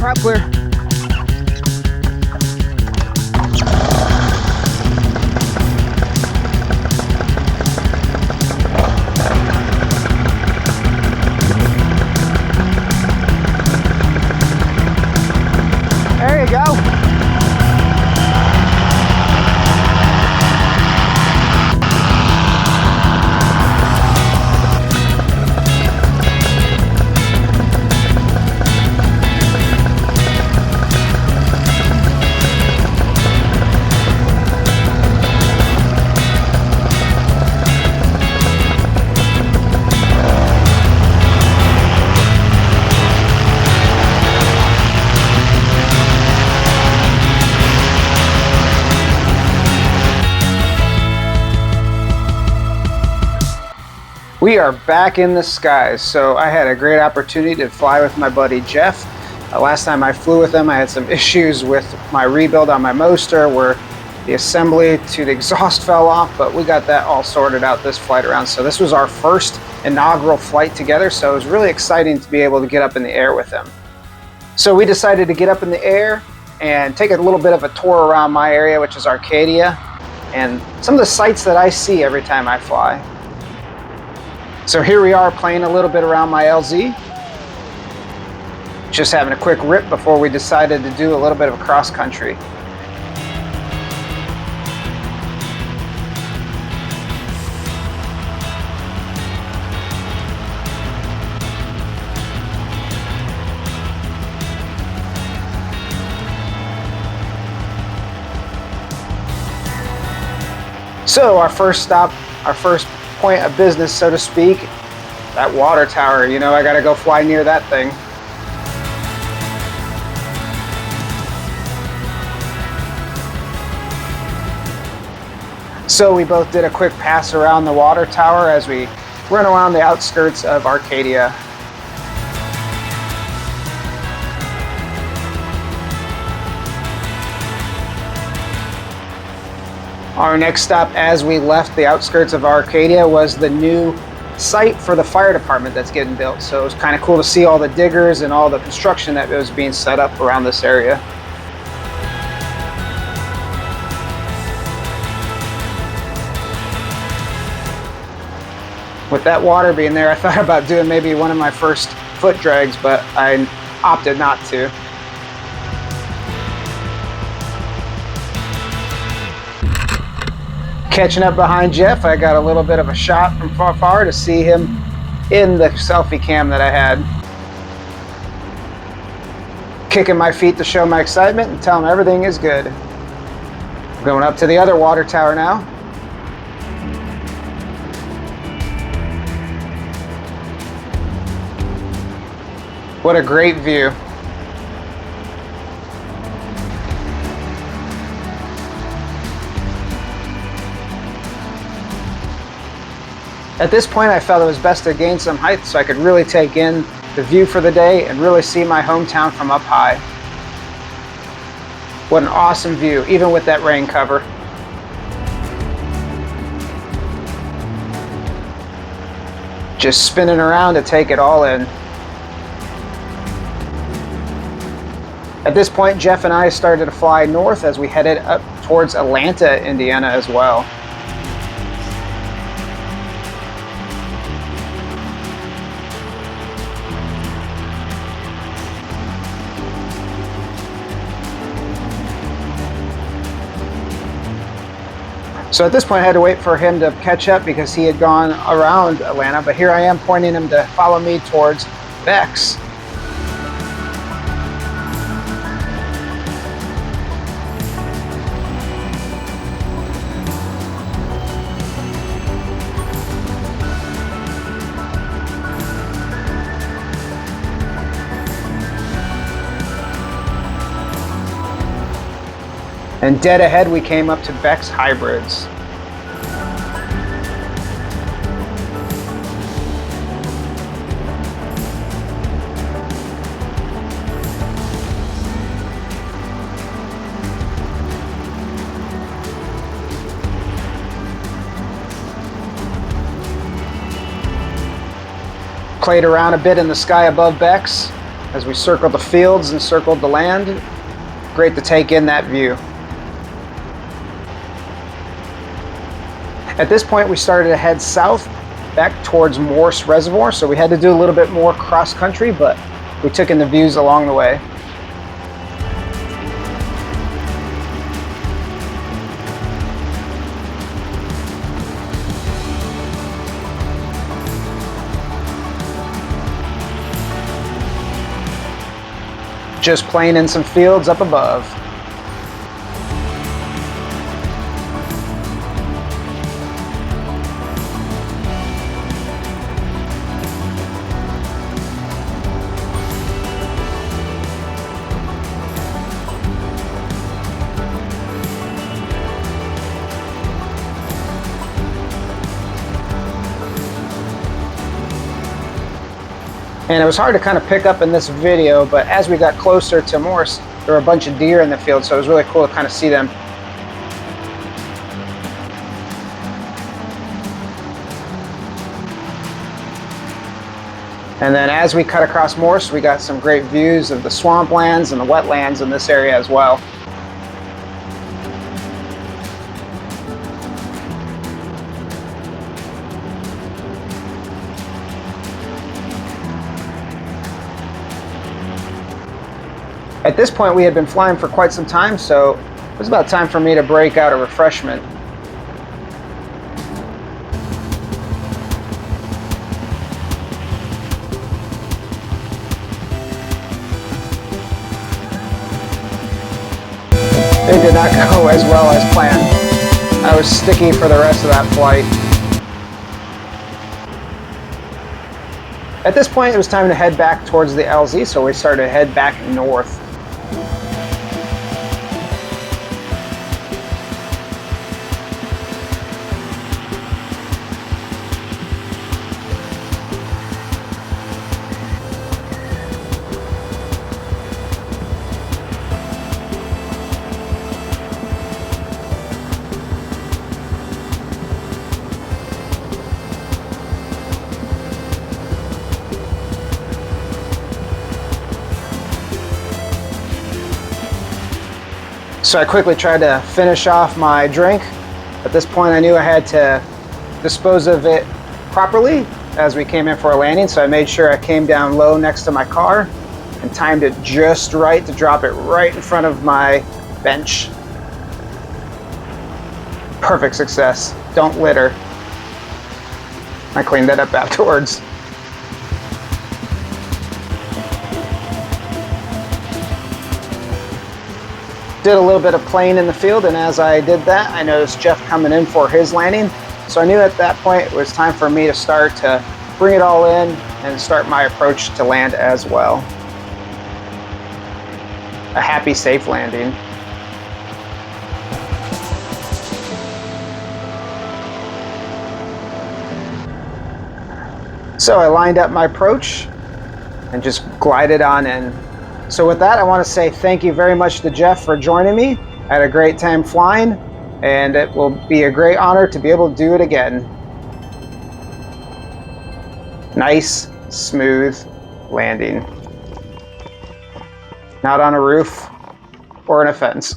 prop clear. There you go. We are back in the skies, so I had a great opportunity to fly with my buddy Jeff. Last time I flew with him, I had some issues with my rebuild on my motor where the assembly to the exhaust fell off, but we got that all sorted out this flight around. So this was our first inaugural flight together, so it was really exciting to be able to get up in the air with him. So we decided to get up in the air and take a little bit of a tour around my area, which is Arcadia, and some of the sights that I see every time I fly. So here we are playing a little bit around my LZ. Just having a quick rip before we decided to do a little bit of a cross country. So our first stop, our first point of business, so to speak, that water tower. You know, I gotta go fly near that thing. So we both did a quick pass around the water tower as we run around the outskirts of Arcadia. Our next stop as we left the outskirts of Arcadia was the new site for the fire department that's getting built. So it was kind of cool to see all the diggers and all the construction that was being set up around this area. With that water being there, I thought about doing maybe one of my first foot drags, but I opted not to. Catching up behind Jeff, I got a little bit of a shot from far to see him in the selfie cam that I had. Kicking my feet to show my excitement and tell him everything is good. Going up to the other water tower now. What a great view. At this point, I felt it was best to gain some height so I could really take in the view for the day and really see my hometown from up high. What an awesome view, even with that rain cover. Just spinning around to take it all in. At this point, Jeff and I started to fly north as we headed up towards Atlanta, Indiana as well. So at this point I had to wait for him to catch up because he had gone around Atlanta, but here I am pointing him to follow me towards Bex. And dead ahead, we came up to Beck's Hybrids. Played around a bit in the sky above Beck's. as we circled the fields and circled the land. Great to take in that view. At this point, we started to head south back towards Morse Reservoir, so we had to do a little bit more cross country, but we took in the views along the way. Just playing in some fields up above. And it was hard to kind of pick up in this video, but as we got closer to Morse, there were a bunch of deer in the field, so it was really cool to kind of see them. And then as we cut across Morse, we got some great views of the swamplands and the wetlands in this area as well. At this point, we had been flying for quite some time, so it was about time for me to break out a refreshment. It did not go as well as planned. I was sticky for the rest of that flight. At this point, it was time to head back towards the LZ, so we started to head back north. So I quickly tried to finish off my drink. At this point, I knew I had to dispose of it properly as we came in for a landing, so I made sure I came down low next to my car and timed it just right to drop it right in front of my bench. Perfect success. Don't litter. I cleaned that up afterwards. Did a little bit of playing in the field, and as I did that, I noticed Jeff coming in for his landing. So I knew at that point it was time for me to start to bring it all in and start my approach to land as well. A happy, safe landing. So I lined up my approach and just glided on in. So with that, I want to say thank you very much to Jeff for joining me. I had a great time flying, and it will be a great honor to be able to do it again. Nice, smooth landing. Not on a roof or in a fence.